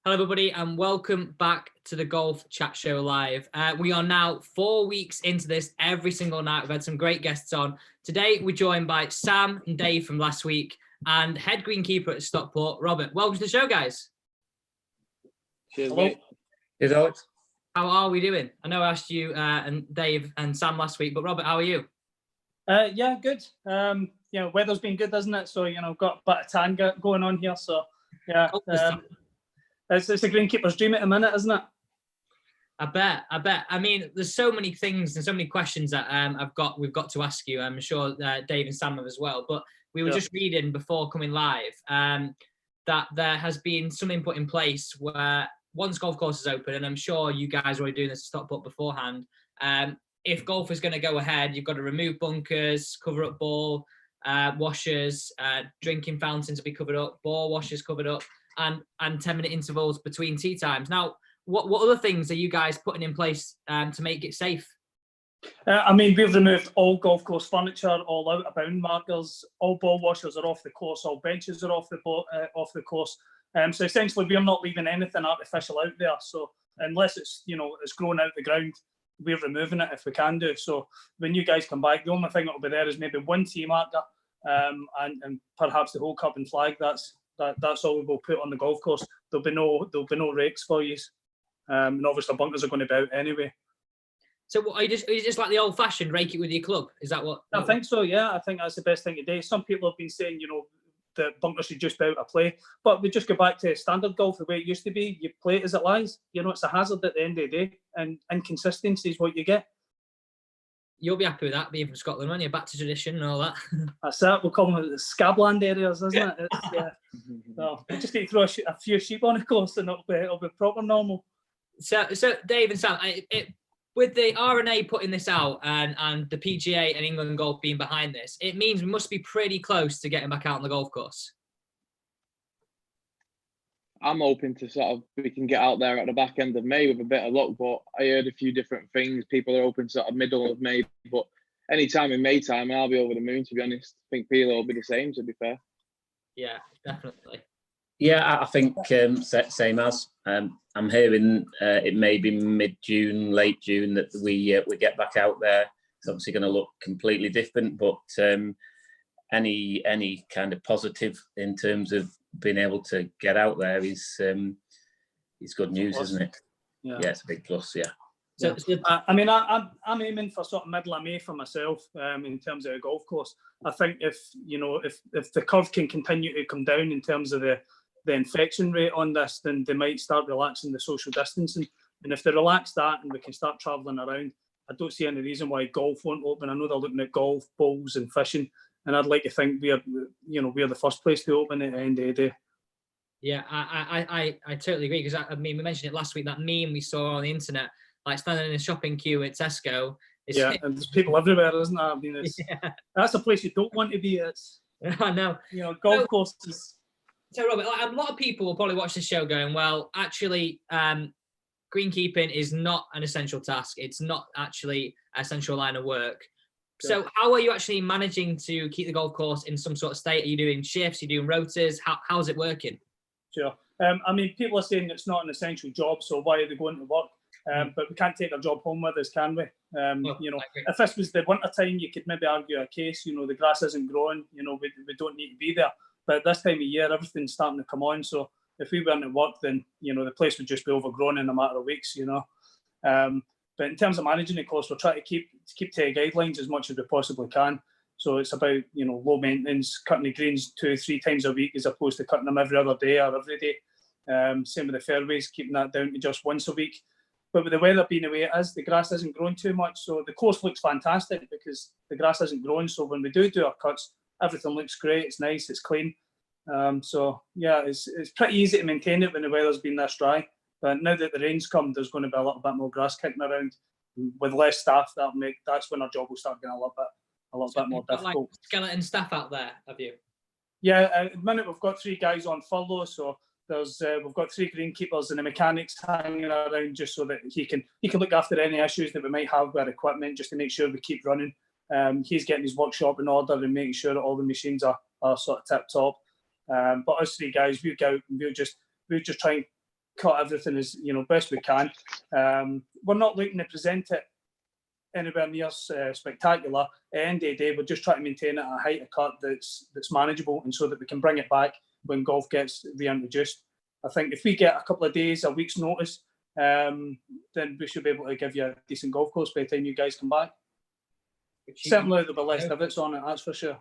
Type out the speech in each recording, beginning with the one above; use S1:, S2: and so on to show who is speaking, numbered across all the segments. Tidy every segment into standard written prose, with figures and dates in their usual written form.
S1: Hello, everybody, and welcome back to the Golf Chat Show Live. We are now 4 weeks into this every single night. We've had some great guests on. Today, we're joined by Sam and Dave from last week and head greenkeeper at Stockport, Robert. Welcome to the show, guys.
S2: Cheers, mate.
S3: Cheers, Alex.
S1: How are we doing? I know I asked you and Dave and Sam last week, but Robert, how are you?
S2: Yeah, good. Weather's been good, hasn't it? So, got a bit of tan going on here. So, yeah. It's a greenkeeper's dream at the minute, isn't it?
S1: I bet. I mean, there's so many things and so many questions that we've got to ask you. I'm sure Dave and Sam have as well. But we were just reading before coming live that there has been some input in place where once golf course is open, and I'm sure you guys were doing this at Stockport beforehand. If golf is going to go ahead, you've got to remove bunkers, cover up ball washers, drinking fountains will be covered up, ball washers covered up, and 10-minute intervals between tee times. Now, what other things are you guys putting in place to make it safe?
S2: We've removed all golf course furniture, all out of bound markers, all ball washers are off the course, all benches are off the course. So essentially, we're not leaving anything artificial out there. So unless it's it's grown out the ground, we're removing it if we can do. So when you guys come back, the only thing that will be there is maybe one tee marker and perhaps the whole cup and flag. That's all we will put on the golf course. There'll be no rakes for you, and obviously bunkers are going to be out anyway.
S1: So are you just like the old-fashioned rake it with your club? Is that what?
S2: I think so. Yeah, I think that's the best thing to do. Some people have been saying that bunkers should just be out of play, but we just go back to standard golf the way it used to be. You play it as it lies. It's a hazard at the end of the day, and inconsistency is what you get.
S1: You'll be happy with that, being from Scotland, won't you? Back to tradition and all that.
S2: That's it. We'll call them the Scabland areas, isn't it? So we just need to throw a few sheep on the course and it'll be proper normal.
S1: So Dave and Sam, with the R&A putting this out and the PGA and England Golf being behind this, it means we must be pretty close to getting back out on the golf course.
S3: I'm hoping we can get out there at the back end of May with a bit of luck, but I heard a few different things. People are hoping middle of May, but any time in May time, I'll be over the moon, to be honest. I think Pilo will be the same, to be fair.
S1: Yeah, definitely.
S4: Yeah, I think same as. I'm hearing it may be mid-June, late June that we get back out there. It's obviously going to look completely different, but any kind of positive in terms of being able to get out there is good news, isn't it? Yeah, it's a big plus. Yeah.
S2: So I'm aiming for sort of middle of May for myself in terms of a golf course. I think if the curve can continue to come down in terms of the infection rate on this, then they might start relaxing the social distancing. And if they relax that and we can start travelling around, I don't see any reason why golf won't open. I know they're looking at golf, bowls and fishing, and I'd like to think we're the first place to open at the end of the day.
S1: Yeah, I totally agree, because we mentioned it last week, that meme we saw on the internet, like standing in a shopping queue at Tesco.
S2: And there's people everywhere, isn't there? That's a place you don't want to be.
S1: I know.
S2: Golf courses.
S1: So, Robert, a lot of people will probably watch this show going, well, actually, greenkeeping is not an essential task. It's not actually an essential line of work. Sure. So how are you actually managing to keep the golf course in some sort of state? Are you doing shifts? Are you doing rotas? How's it working?
S2: Sure. People are saying it's not an essential job, so why are they going to work? But we can't take our job home with us, can we? If this was the winter time, you could maybe argue a case. The grass isn't growing. We don't need to be there. But this time of year, everything's starting to come on. So if we weren't at work, then the place would just be overgrown in a matter of weeks. But in terms of managing the course, we're trying to keep to guidelines as much as we possibly can. So it's about low maintenance, cutting the greens 2 or 3 times a week as opposed to cutting them every other day or every day. Same with the fairways, keeping that down to just once a week. But with the weather being the way it is, the grass isn't growing too much. So the course looks fantastic because the grass isn't growing. So when we do our cuts, everything looks great. It's nice. It's clean. It's pretty easy to maintain it when the weather's been this dry. But now that the rain's come, there's going to be a little bit more grass kicking around. With less staff, that's when our job will start getting a little bit more difficult.
S1: Like skeleton staff out there, have you?
S2: Yeah, at the minute we've got 3 guys on furlough, so we've got 3 greenkeepers and the mechanics hanging around just so that he can look after any issues that we might have with equipment, just to make sure we keep running. He's getting his workshop in order and making sure that all the machines are sort of tip top. But us 3 guys, we go out and we'll just try and cut everything as best we can. We're not looking to present it anywhere near spectacular. At the end of the day, we're just trying to maintain it at a height of cut that's manageable, and so that we can bring it back when golf gets reintroduced. I think if we get a couple of days, a week's notice, then we should be able to give you a decent golf course by the time you guys come back. Certainly there'll be less divots on it, that's for sure.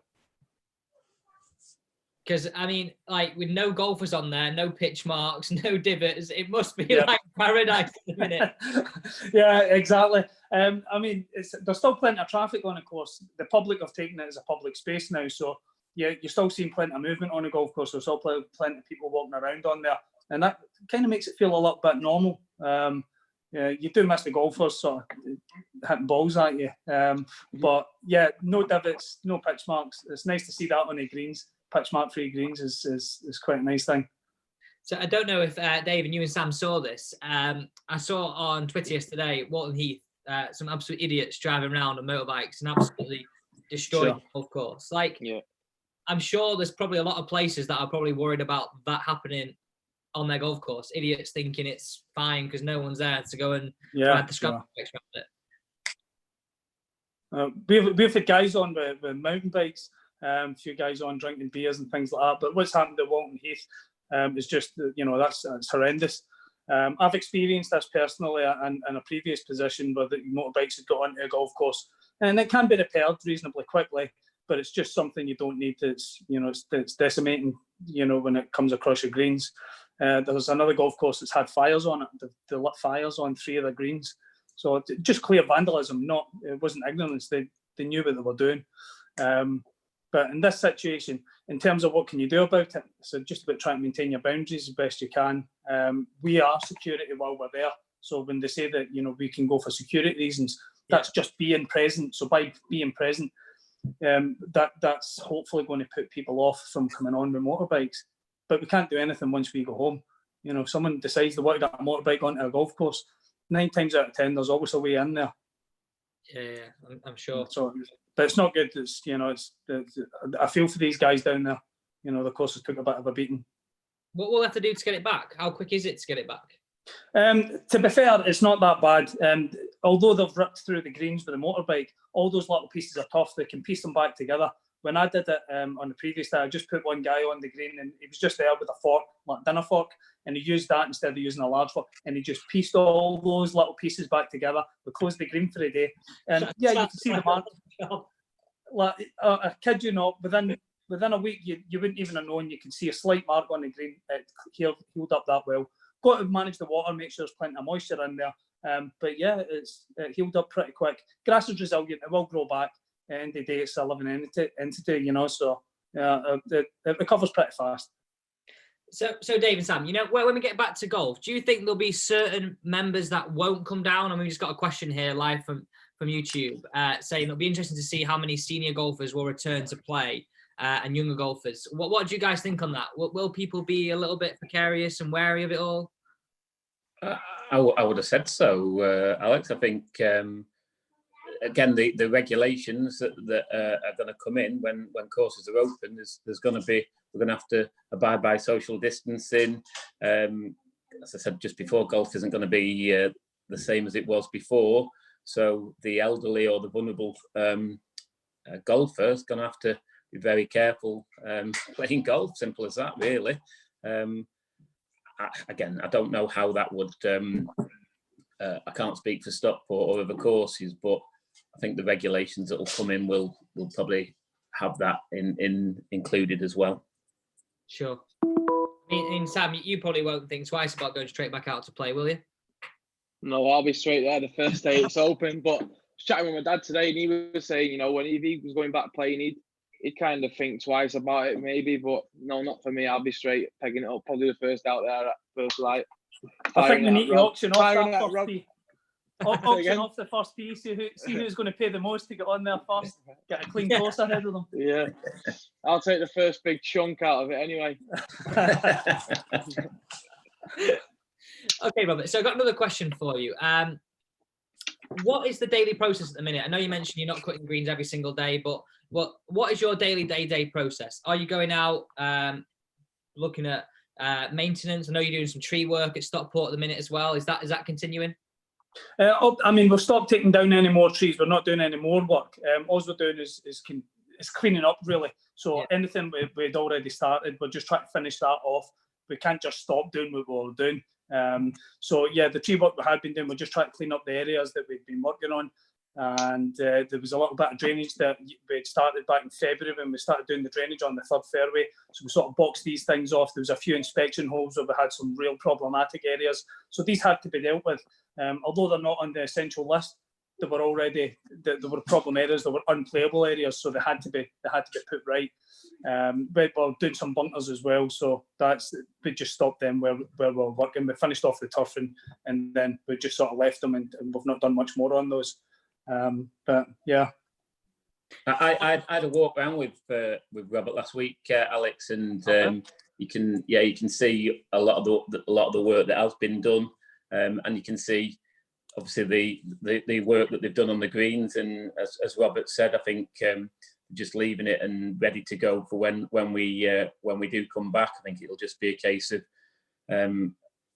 S1: Because, I mean, like, with no golfers on there, no pitch marks, no divots, it must be like paradise at the minute.
S2: Yeah, exactly. I mean, there's still plenty of traffic on the course. The public have taken it as a public space now, so yeah, you're still seeing plenty of movement on the golf course. There's still plenty of people walking around on there, and that kind of makes it feel a little bit normal. Yeah, you do miss the golfers sort of hitting balls at you, but yeah, no divots, no pitch marks. It's nice to see that on the greens. Pitch mark free greens is quite a nice thing.
S1: So I don't know if Dave and you and Sam saw this. I saw on Twitter yesterday, Walton Heath, some absolute idiots driving around on motorbikes and absolutely destroyed the golf course. Like, I'm sure there's probably a lot of places that are probably worried about that happening on their golf course. Idiots thinking it's fine because no one's there to go and ride the scrap bikes around it.
S2: We've had guys on with mountain bikes. A few guys on drinking beers and things like that. But what's happened at Walton Heath is just, that's horrendous. I've experienced this personally in a previous position where the motorbikes had got onto a golf course, and it can be repaired reasonably quickly, but it's just something you don't need. It's decimating, when it comes across your greens. There's another golf course that's had fires on it. They lit fires on 3 of the greens. So just clear vandalism, it wasn't ignorance. They knew what they were doing. But in this situation, in terms of what can you do about it, so just about trying to maintain your boundaries as best you can. We are security while we're there. So when they say that, we can go for security reasons, that's just being present. So by being present, that's hopefully going to put people off from coming on with motorbikes. But we can't do anything once we go home. If someone decides they want to get a motorbike onto a golf course, 9 times out of 10, there's always a way in there.
S1: Yeah, I'm sure.
S2: So, but it's not good. I feel for these guys down there. The course has took a bit of a beating.
S1: What will they have to do to get it back? How quick is it to get it back?
S2: To be fair, it's not that bad. Although they've ripped through the greens with a motorbike, all those little pieces are tough. They can piece them back together. When I did it on the previous day, I just put one guy on the green, and he was just there with a fork, like dinner fork, and he used that instead of using a large fork, and he just pieced all those little pieces back together. We closed the green for the day, and you can see the mark. Like, I kid you not, within a week, you wouldn't even have known. You can see a slight mark on the green. It healed up that well. Got to manage the water, make sure there's plenty of moisture in there. But yeah, it healed up pretty quick. Grass is resilient; it will grow back. At the end of the day, it's a living entity, so it recovers pretty fast.
S1: So Dave and Sam, when we get back to golf, do you think there'll be certain members that won't come down? I mean, we just got a question here live from YouTube saying it'll be interesting to see how many senior golfers will return to play and younger golfers. What do you guys think on that? Will people be a little bit precarious and wary of it all?
S4: I would have said so, Alex. I think again, the regulations that are going to come in when courses are open, we're going to have to abide by social distancing. As I said just before, golf isn't going to be the same as it was before. So the elderly or the vulnerable golfer is going to have to be very careful playing golf. Simple as that, really. Again, I don't know how that would. I can't speak for Stockport or other courses, but I think the regulations that will come in will probably have that included as well.
S1: Sure. Sam, you probably won't think twice about going straight back out to play, will you?
S3: No, I'll be straight there the first day it's open. But I was chatting with my dad today, and he was saying, when he was going back playing, he'd kind of think twice about it, maybe. But no, not for me. I'll be straight pegging it up. Probably the first out there at first light.
S2: I think we need to auction off that first tee. Auction off the first tee. See who's going to pay the most to get on there first. Get a clean course ahead of them.
S3: Yeah, I'll take the first big chunk out of it anyway.
S1: Okay, Robert. So I've got another question for you. What is the daily process at the minute? I know you mentioned you're not cutting greens every single day, but what is your daily day process? Are you going out looking at maintenance? I know you're doing some tree work at Stockport at the minute as well. Is that continuing?
S2: I mean, we've stopped taking down any more trees. We're not doing any more work. All we're doing is cleaning up, really. So anything we'd already started, we're just trying to finish that off. We can't just stop doing what we were doing. So yeah, the tree work we had been doing, we're just trying to clean up the areas that we've been working on. And there was a little bit of drainage that we'd started back in February when we started doing the drainage on the third fairway. So we sort of boxed these things off. There was a few inspection holes where we had some real problematic areas. So these had to be dealt with. Although they're not on the essential list, there were problem areas, there were unplayable areas, so they had to be put right. But we're doing some bunkers as well, so we just stopped them where we were working. We finished off the turf and then we just sort of left them, and we've not done much more on those. But yeah,
S4: I had a walk around with Robert last week, Alex, and you can see a lot of the work that has been done, and you can see obviously the work that they've done on the greens, and as Robert said, I think just leaving it and ready to go for when we do come back. I think it'll just be a case of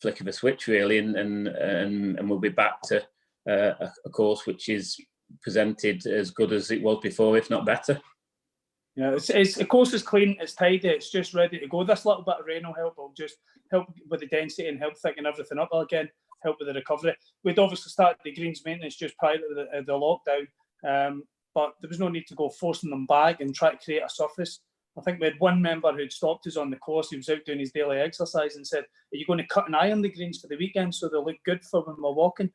S4: flick of a switch really, and we'll be back to a course which is presented as good as it was before, if not better.
S2: Yeah, the course is clean, it's tidy, it's just ready to go. This little bit of rain will help. It'll just help with the density and help thicken everything up again, help with the recovery. We'd obviously started the greens maintenance just prior to the lockdown, but there was no need to go forcing them back and try to create a surface. I think we had one member who'd stopped us on the course. He was out doing his daily exercise and said, "Are you going to cut an eye on the greens for the weekend so they look good for when we're walking?"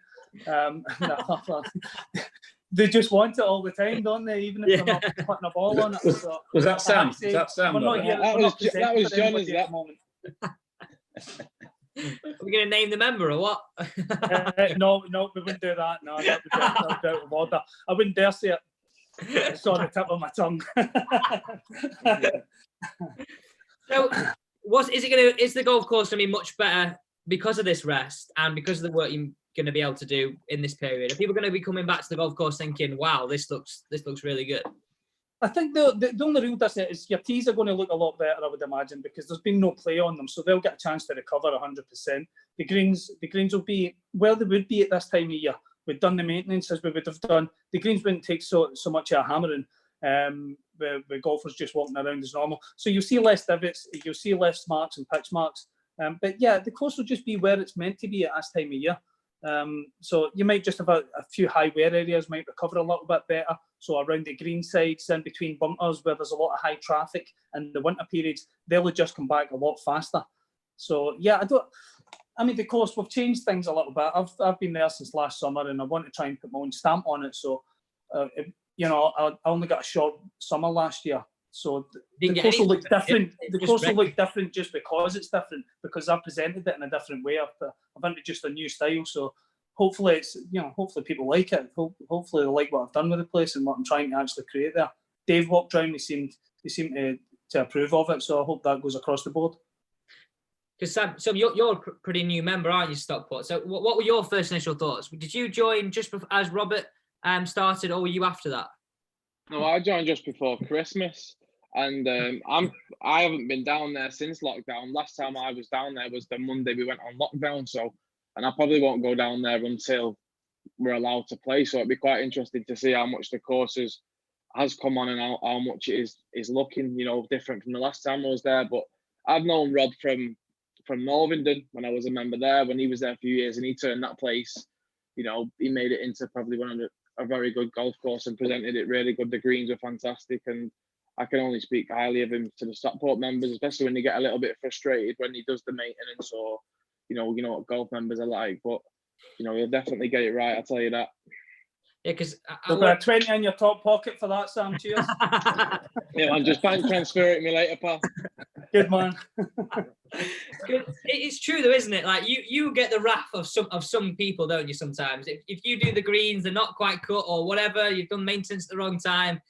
S2: They just want it all the time, don't they? Even if they're not putting a ball on it. So
S4: was that Sam? Was that Sam?
S2: That was John at that
S1: moment. Are we going to name the member or what?
S2: No, we wouldn't do that. No, that would be out of order. I wouldn't dare say it. I saw the tip of my tongue.
S1: So, is the golf course going to be much better because of this rest and because of the work you're going to be able to do in this period? Are people going to be coming back to the golf course thinking, "Wow, this looks really good"? I think the only real difference is your tees are going to look a lot better, I would imagine, because there's been no play on them, so they'll get a chance to recover 100%. The greens will be where they would be at this time of year. We've done the maintenance as we would have done. The greens wouldn't take so much of a hammering. With golfers just walking around as normal. So you'll see less divots, you'll see less marks and pitch marks. But yeah, the course will just be where it's meant to be at this time of year. So you might just have a few high wear areas might recover a little bit better. So around the green sides, in between bunkers where there's a lot of high traffic in the winter periods, they'll just come back a lot faster. So yeah, the course, we've changed things a little bit. I've been there since last summer, and I want to try and put my own stamp on it. So, I only got a short summer last year. So the course will look different. The course will look different just because it's different, because I've presented it in a different way. I've introduced a new style. So hopefully hopefully people like it. Hopefully they like what I've done with the place and what I'm trying to actually create there. Dave walked around, he seemed to approve of it. So I hope that goes across the board. Because Sam, so you're a pretty new member, aren't you, Stockport? So what were your first initial thoughts? Did you join just as Robert started, or were you after that?
S3: No, I joined just before Christmas, and I haven't been down there since lockdown. Last time I was down there was the Monday we went on lockdown, and I probably won't go down there until we're allowed to play. So it'd be quite interesting to see how much the course has come on and how much it is looking, different from the last time I was there. But I've known Rob from Northington when I was a member there, when he was there a few years, and he turned that place, he made it into probably a very good golf course and presented it really good. The greens were fantastic, and I can only speak highly of him to the Stockport members, especially when they get a little bit frustrated when he does the maintenance, or you know what golf members are like. But he'll definitely get it right, I'll tell you that.
S1: Yeah, because
S2: we'll put a 20 in your top pocket for that, Sam. Cheers.
S3: Yeah, man, just bank transfer it me later, pal.
S2: Good man.
S1: It's true though, isn't it? Like you get the wrath of some people, don't you? Sometimes if you do the greens, they're not quite cut or whatever, you've done maintenance at the wrong time.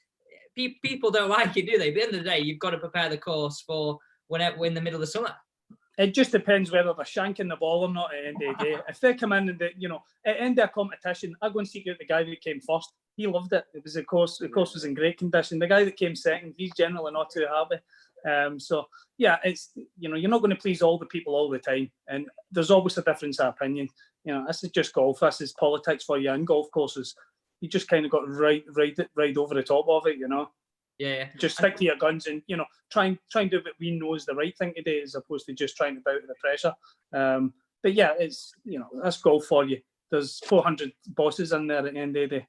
S1: People don't like it, do they? But at the end of the day, you've got to prepare the course for whenever we're in the middle of the summer. It just depends whether they're shanking the ball or not at the end of the day. If they come in and at the end of a competition, I go and seek out the guy that came first. He loved it. It was the course was in great condition. The guy that came second, he's generally not too happy.
S2: So yeah, it's, you know, you're not going to please all the people all the time, and there's always a difference of opinion. You know, this is just golf. This is politics for you in golf courses. You just kind of got to ride over the top of it, you know.
S1: Yeah.
S2: Just stick to your guns, and, you know, try and do what we know is the right thing to do, as opposed to just trying to bow to the pressure. But yeah, it's, you know, that's golf for you. There's 400 bosses in there at the end of the day.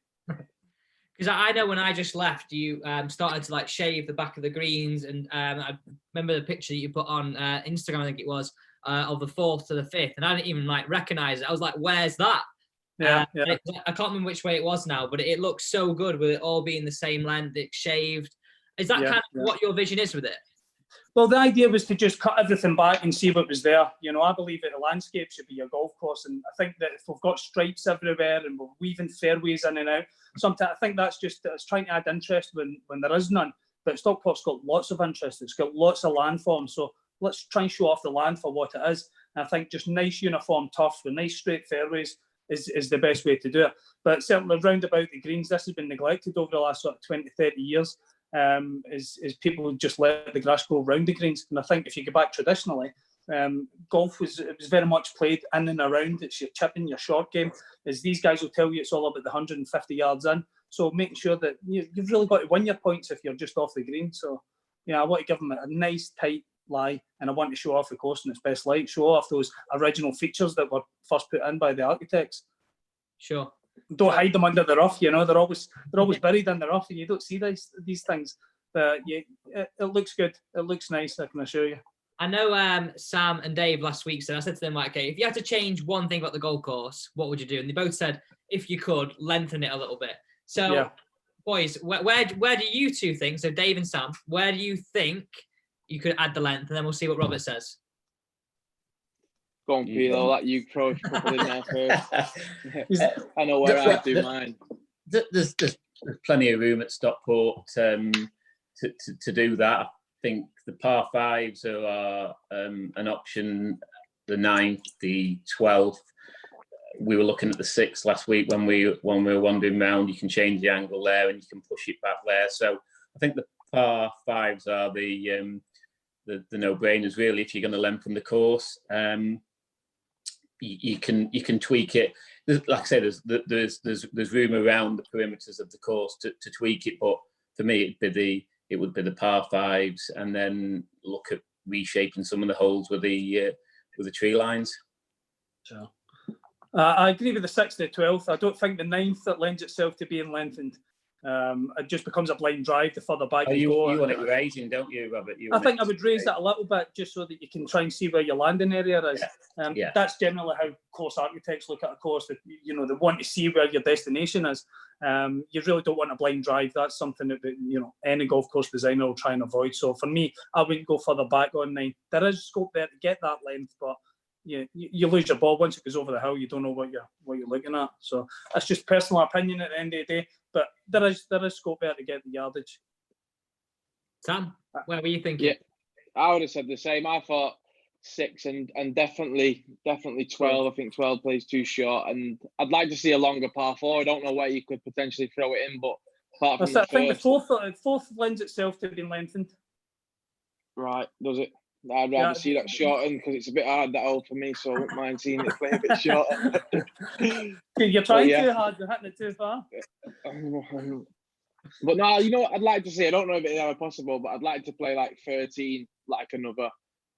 S1: Because I know when I just left, you started to like shave the back of the greens, and I remember the picture that you put on Instagram, I think it was, of the 4th to the 5th, and I didn't even like recognize it. I was like, "Where's that?"
S2: Yeah.
S1: I can't remember which way it was now, but it looks so good with it all being the same length. It's shaved. Is that kind of what your vision is with it?
S2: Well, the idea was to just cut everything back and see what was there. You know, I believe that the landscape should be your golf course, and I think that if we've got stripes everywhere and we're weaving fairways in and out, sometimes I think that's trying to add interest when there is none. But Stockport's got lots of interest. It's got lots of landforms, so let's try and show off the land for what it is. And I think just nice uniform turf with nice straight fairways is the best way to do it. But certainly round about the greens, this has been neglected over the last sort of 20, 30 years. Is people just let the grass grow round the greens. And I think if you go back traditionally, golf was very much played in and around. It's your chipping, your short game. As these guys will tell you, it's all about the 150 yards in. So making sure that you've really got to win your points if you're just off the green. So yeah, I want to give them a nice tight lie, and I want to show off the course in its best light, show off those original features that were first put in by the architects.
S1: Sure.
S2: Don't hide them under the rough, you know. They're always buried in the rough, and you don't see these things. But it looks good. It looks nice, I can assure you.
S1: I know Sam and Dave last week said, I said to them, like, okay, if you had to change one thing about the golf course, what would you do? And they both said, if you could, lengthen it a little bit. So, boys, where do you two think, so Dave and Sam, where do you think you could add the length? And then we'll see what Robert says.
S3: Go on, Peter. I'll let you throw a couple in there first. I know where I do mine.
S4: There's plenty of room at Stockport to do that. I think the par 5s are an option, the 9th, the 12th. We were looking at the 6th last week when we were wandering around. You can change the angle there and you can push it back there. So I think the par 5s are the no-brainers, really, if you're going to lengthen the course. You can tweak it. Like I said, there's room around the perimeters of the course to tweak it. But for me, it would be the par 5s, and then look at reshaping some of the holes with the tree lines.
S2: Sure. I agree with the 6th to 12th. I don't think the 9th that lends itself to being lengthened. It just becomes a blind drive the further back you go.
S4: You want it raising, don't you, Robert?
S2: I think I would raise that a little bit just so that you can try and see where your landing area is. That's generally how course architects look at a course. That, you know, they want to see where your destination is. You really don't want a blind drive. That's something that, you know, any golf course designer will try and avoid. So for me, I wouldn't go further back on 9. There is scope there to get that length, but you lose your ball once it goes over the hill. You don't know what you're looking at. So that's just personal opinion at the end of the day. But there is scope there to get the yardage.
S1: Sam, where were you thinking?
S3: Yeah, I would have said the same. I thought 6 and definitely 12. I think 12 plays too short, and I'd like to see a longer par 4. I don't know where you could potentially throw it in, but apart from
S2: I think the fourth lends itself to being lengthened.
S3: Right, does it? I'd rather see that shortened because it's a bit hard, that hole for me, so I wouldn't mind seeing it play a bit shorter.
S2: You're trying too hard, you're hitting it too far.
S3: But no, you know what I'd like to see? I don't know if it's ever possible, but I'd like to play like 13, like another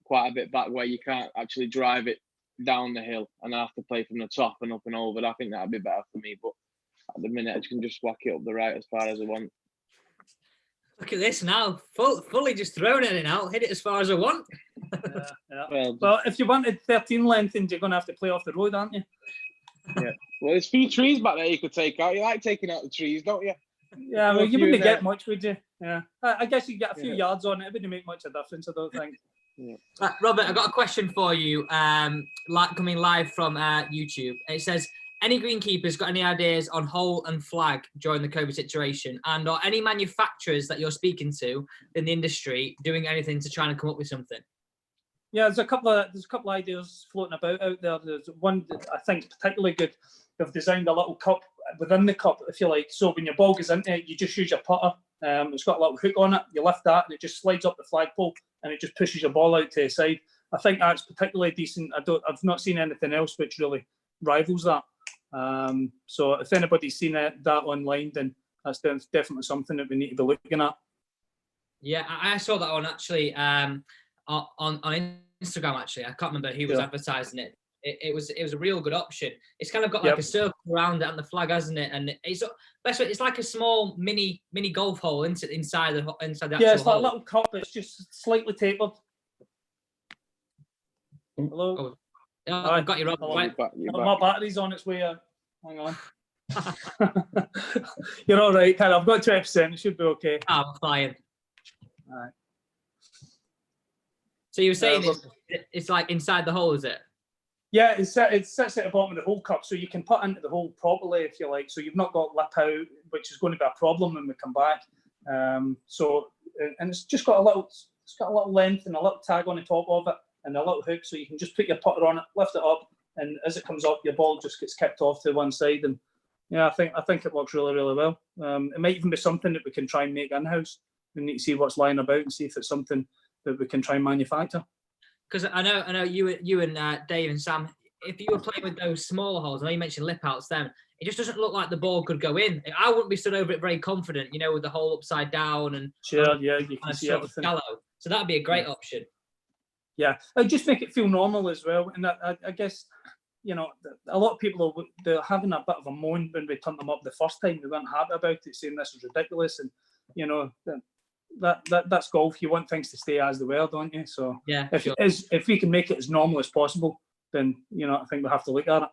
S3: quite a bit back where you can't actually drive it down the hill and I have to play from the top and up and over. I think that'd be better for me, but at the minute I can just whack it up the right as far as I want.
S1: Look at this now, fully just throwing it in. I'll hit it as far as I want.
S2: Well, if you wanted 13 lengthened, you're going to have to play off the road, aren't you?
S3: Yeah. Well, there's a few trees back there you could take out. You like taking out the trees, don't you?
S2: Yeah, well, you wouldn't get much, would you? Yeah. I guess you'd get a few yards on it. It wouldn't make much of a difference, I don't think.
S3: Yeah.
S1: Robert, I've got a question for you, coming live from YouTube. It says, any greenkeepers got any ideas on hole and flag during the COVID situation, and or any manufacturers that you're speaking to in the industry doing anything to try and come up with something?
S2: Yeah, there's a couple of ideas floating about out there. There's one that I think is particularly good. They've designed a little cup within the cup, if you like. So when your ball goes into it, you just use your putter It's got a little hook on it. You lift that and it just slides up the flagpole and it just pushes your ball out to the side. I think that's particularly decent. I've not seen anything else which really rivals that. So if anybody's seen that online, then that's definitely something that we need to be looking at.
S1: Yeah, I saw that one actually on Instagram. Actually, I can't remember who was advertising it. It was a real good option. It's kind of got like a circle around it and the flag, hasn't it? And it's best way, it's like a small mini golf hole inside the actual
S2: it's like
S1: hole.
S2: a little cup. It's just slightly tapered. Hello.
S1: I've got you, Rob.
S3: Right.
S2: My battery's on its way out. Hang on. You're all right, Ken. I've got 20%. It should be okay.
S1: I'm fine.
S2: All right.
S1: So you were saying it's like inside the hole, is it?
S2: Yeah, it sits at the bottom of the hole cup, so you can put into the hole properly if you like. So you've not got lip out, which is going to be a problem when we come back. And it's just got a little length and a little tag on the top of it, and a little hook, so you can just put your putter on it, lift it up, and as it comes up, your ball just gets kicked off to one side. And yeah, I think it works really, really well. It might even be something that we can try and make in-house. We need to see what's lying about and see if it's something that we can try and manufacture.
S1: Because I know you and Dave and Sam, if you were playing with those smaller holes, I know you mentioned lip outs then, it just doesn't look like the ball could go in. I wouldn't be stood over it very confident, with the hole upside down and
S2: you can see everything.
S1: Shallow. So that'd be a great option.
S2: Yeah, it'd just make it feel normal as well. And I guess, a lot of people they're having a bit of a moan when we turned them up the first time. They weren't happy about it, saying this is ridiculous. And, that's golf. You want things to stay as they were, don't you? So
S1: yeah,
S2: if we can make it as normal as possible, then I think we have to look at it.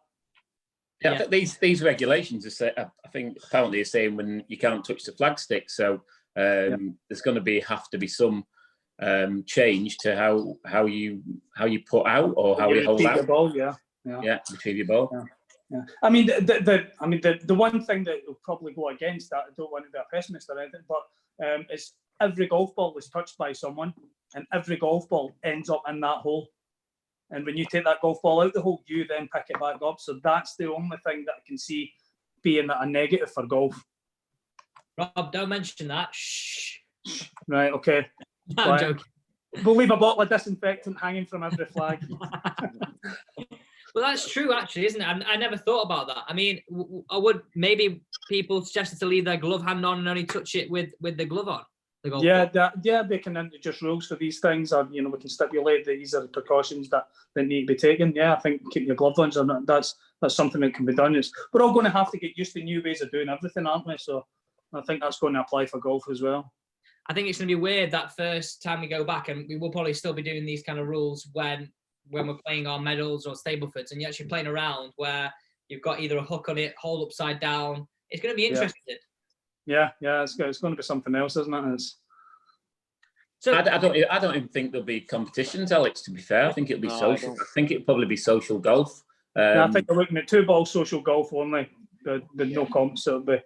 S4: Yeah, I think these regulations are, I think, apparently are saying when you can't touch the flag stick. So there's going to have to be some change to how you put out or how you hold out.
S2: The ball,
S4: retrieve your ball.
S2: Yeah. I mean, the one thing that will probably go against that, I don't want to be a pessimist or anything, but is every golf ball is touched by someone, and every golf ball ends up in that hole. And when you take that golf ball out the hole, you then pick it back up. So that's the only thing that I can see being a negative for golf.
S1: Rob, don't mention that. Shh.
S2: Right, okay.
S1: I'm joking.
S2: We'll leave a bottle of disinfectant hanging from every flag.
S1: Well, that's true, actually, isn't it? I never thought about that. I mean, maybe people suggested to leave their glove hand on and only touch it with the glove on.
S2: They can introduce rules for these things, or we can stipulate that these are the precautions that need to be taken. Yeah, I think keep your glove on. That's something that can be done. We're all going to have to get used to new ways of doing everything, aren't we? So I think that's going to apply for golf as well.
S1: I think it's going to be weird that first time we go back, and we will probably still be doing these kind of rules when we're playing our medals or Stablefoods, and you're actually playing around where you've got either a hook on it, hold upside down. It's going to be interesting.
S2: Yeah, it's going to be something else, isn't it?
S1: So
S4: I don't even think there'll be competitions, Alex. To be fair, I think it'll be social. I think it'll probably be social golf.
S2: I think we're looking at 2-ball social golf only. The no comps, so it'll be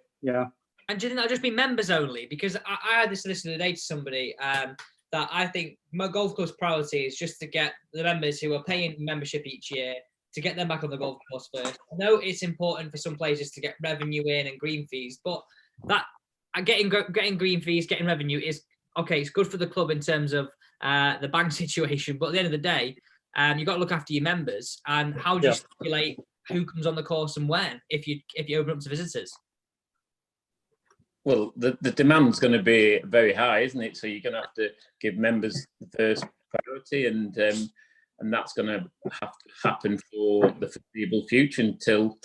S1: And do you think that'll just be members only? Because I had this listen today to somebody that I think my golf course priority is just to get the members who are paying membership each year, to get them back on the golf course first. I know it's important for some places to get revenue in and green fees, but that getting green fees, getting revenue is okay. It's good for the club in terms of the bank situation, but at the end of the day, you've got to look after your members. And how do you stipulate who comes on the course and when if you open up to visitors?
S4: Well, the demand's going to be very high, isn't it? So you're going to have to give members the first priority, and that's going to have to happen for the foreseeable future until,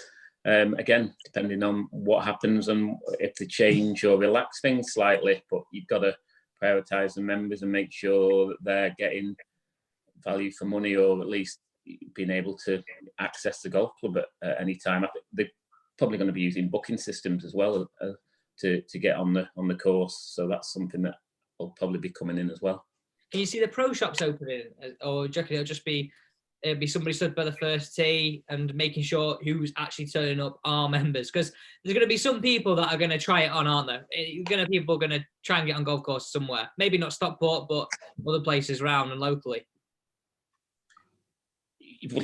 S4: again, depending on what happens and if they change or relax things slightly. But you've got to prioritise the members and make sure that they're getting value for money, or at least being able to access the golf club at any time. I think they're probably going to be using booking systems as well to get on the course, so that's something that will probably be coming in as well.
S1: Can you see the pro shops opening, or do you reckon it'll be somebody stood by the first tee and making sure who's actually turning up are members? Because there's going to be some people that are going to try it on, aren't there? People are going to try and get on golf course somewhere, maybe not Stockport, but other places around and locally.
S4: Well,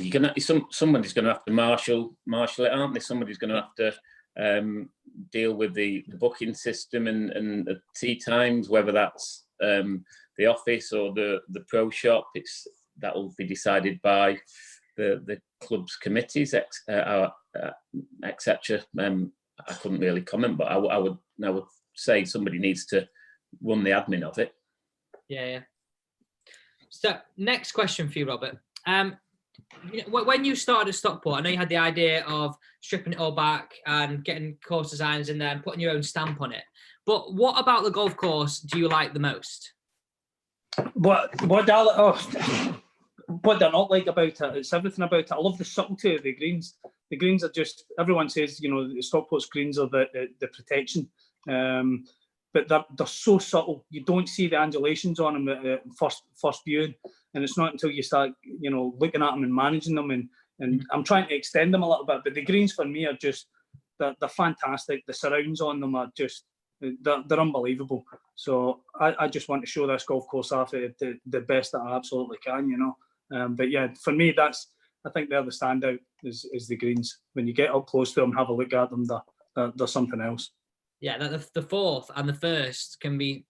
S4: somebody's going to have to marshal it, aren't they? Somebody's going to have to deal with the booking system and the tea times, whether that's the office or the pro shop. That will be decided by the club's committees, etc. I couldn't really comment, but I would say somebody needs to run the admin of it.
S1: Yeah. So next question for you, Robert. When you started at Stockport, I know you had the idea of stripping it all back and getting course designs in there and putting your own stamp on it. But what about the golf course do you like the most?
S2: What do I not like about it? It's everything about it. I love the subtlety of the greens. The greens are just, everyone says, the Stockport's greens are the protection. But they're so subtle. You don't see the undulations on them at first viewing, and it's not until you start, looking at them and managing them. And I'm trying to extend them a little bit. But the greens for me are just they're fantastic. The surrounds on them are just they're unbelievable. So I just want to show this golf course off the best that I absolutely can. But yeah, for me, I think they're the standout is the greens. When you get up close to them, have a look at them, they're something else.
S1: Yeah, the fourth and the first can be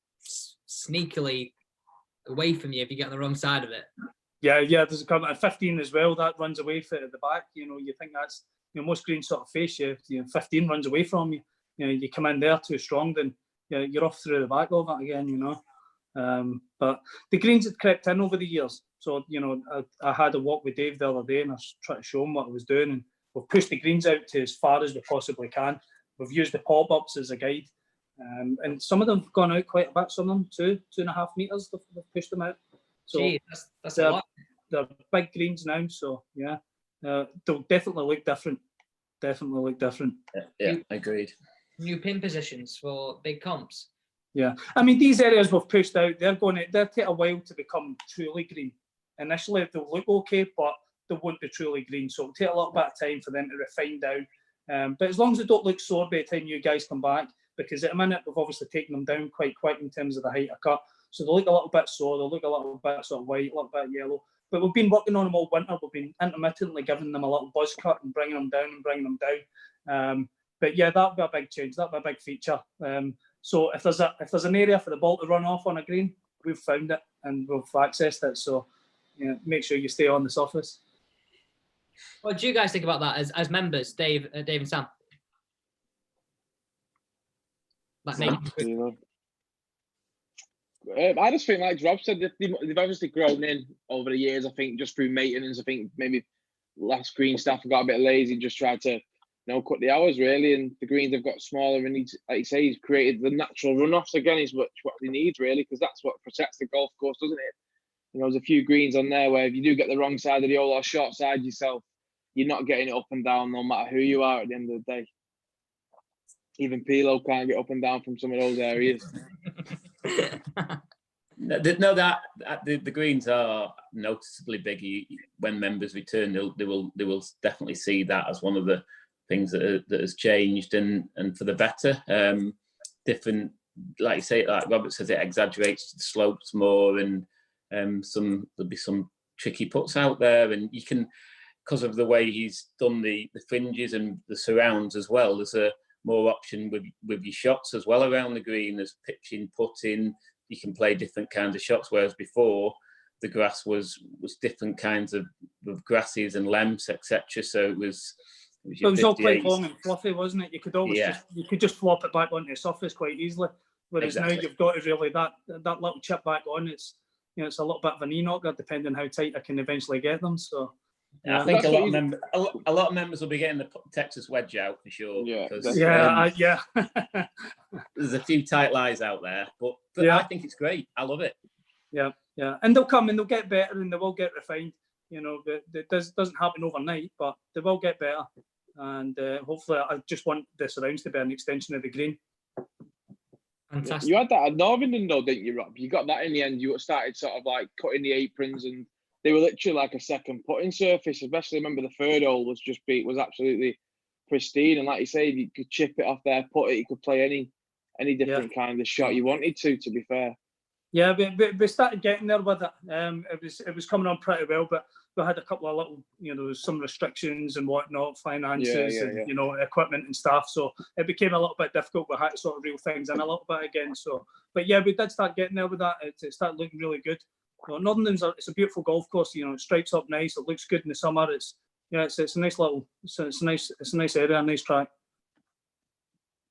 S1: sneakily away from you if you get on the wrong side of it. Yeah.
S2: There's a couple at 15 as well that runs away for at the back. You think that's most greens sort of face you. 15 runs away from you. You come in there too strong, then you're off through the back of it again. But the greens had crept in over the years. So I had a walk with Dave the other day, and I was trying to show him what I was doing, and we've pushed the greens out to as far as we possibly can. We've used the pop-ups as a guide, and some of them have gone out quite a bit. Some of them 2.5 meters. They've pushed them out. So
S1: gee, that's a lot.
S2: They're big greens now. So yeah, they'll definitely look different.
S4: Yeah, agreed.
S1: New pin positions for big comps.
S2: Yeah, I mean these areas we've pushed out. They'll take a while to become truly green. Initially, they'll look okay, but they won't be truly green. So it'll take a little bit of time for them to refine down. But as long as they don't look sore by the time you guys come back, because at a minute we've obviously taken them down quite quick in terms of the height of cut. So they look a little bit sore, they look a little bit sort of white, a little bit yellow. But we've been working on them all winter. We've been intermittently giving them a little buzz cut and bringing them down. But yeah, that'll be a big change. That'll be a big feature. So if there's an area for the ball to run off on a green, we've found it and we've accessed it. So make sure you stay on the surface.
S1: What do you guys think about that as members, Dave and Sam?
S3: I just think, like Rob said, they've obviously grown in over the years. I think just through maintenance. I think maybe last green staff got a bit lazy and just tried to cut the hours really. And the greens have got smaller, and like you say, he's created the natural runoffs again. Is what he needs really, because that's what protects the golf course, doesn't it? There's a few greens on there where if you do get the wrong side of the hole or short side yourself, you're not getting it up and down no matter who you are at the end of the day. Even Pilo can't get up and down from some of those areas.
S4: The greens are noticeably big. When members return, they will definitely see that as one of the things that has changed and for the better. Different, like you say, like Robert says, it exaggerates the slopes more, and there'll be some tricky puts out there, and you can, because of the way he's done the fringes and the surrounds as well, there's a more option with your shots as well around the green. There's pitching, putting, you can play different kinds of shots, whereas before the grass was different kinds of grasses and lengths, etc. So it was
S2: all quite long and fluffy, wasn't it? You could always just flop it back onto the surface quite easily. Whereas now you've got to really that little chip back on. It's it's a little bit of a knee knocker depending how tight I can eventually get them. So
S4: I think a lot of members will be getting the Texas wedge out for sure.
S2: Yeah,
S4: there's a few tight lies out there, but I think it's great. I love it.
S2: Yeah, and they'll come and they'll get better and they will get refined. But it doesn't happen overnight, but they will get better. And hopefully, I just want the surrounds to be an extension of the green.
S1: Fantastic.
S3: You had that at Northern though, didn't you, Rob? You got that in the end. You started sort of like cutting the aprons, and they were literally like a second putting surface. Especially, remember the third hole was absolutely pristine, and like you say, you could chip it off there, put it. You could play any different kind of shot you wanted to. To be fair.
S2: Yeah, we started getting there with it. It was coming on pretty well, but we had a couple of little, you know, some restrictions and whatnot, finances and, you know, equipment and stuff. So it became a little bit difficult. We had to sort of reel things in a little bit again. So, but yeah, we did start getting there with that. It started looking really good. Well, Northernham's it's a beautiful golf course. You know, it stripes up nice. It looks good in the summer. It's a nice little, it's a nice area, a nice track.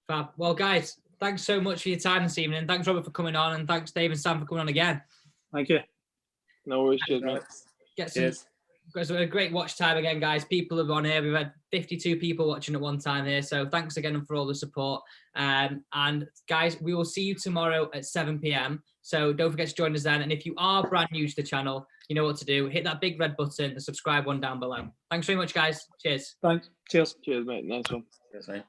S1: Fab. Well, guys, thanks so much for your time this evening. Thanks, Robert, for coming on, and thanks, Dave and Sam, for coming on again.
S2: Thank you.
S3: No worries, cheers, mate.
S1: Got a great watch time again, guys. People are on here. We've had 52 people watching at one time here. So thanks again for all the support. And guys, we will see you tomorrow at 7 p.m. So don't forget to join us then. And if you are brand new to the channel, you know what to do. Hit that big red button, the subscribe one down below. Thanks very much, guys. Cheers.
S2: Thanks. Cheers.
S3: Cheers, mate. Nice one.
S4: Cheers, mate.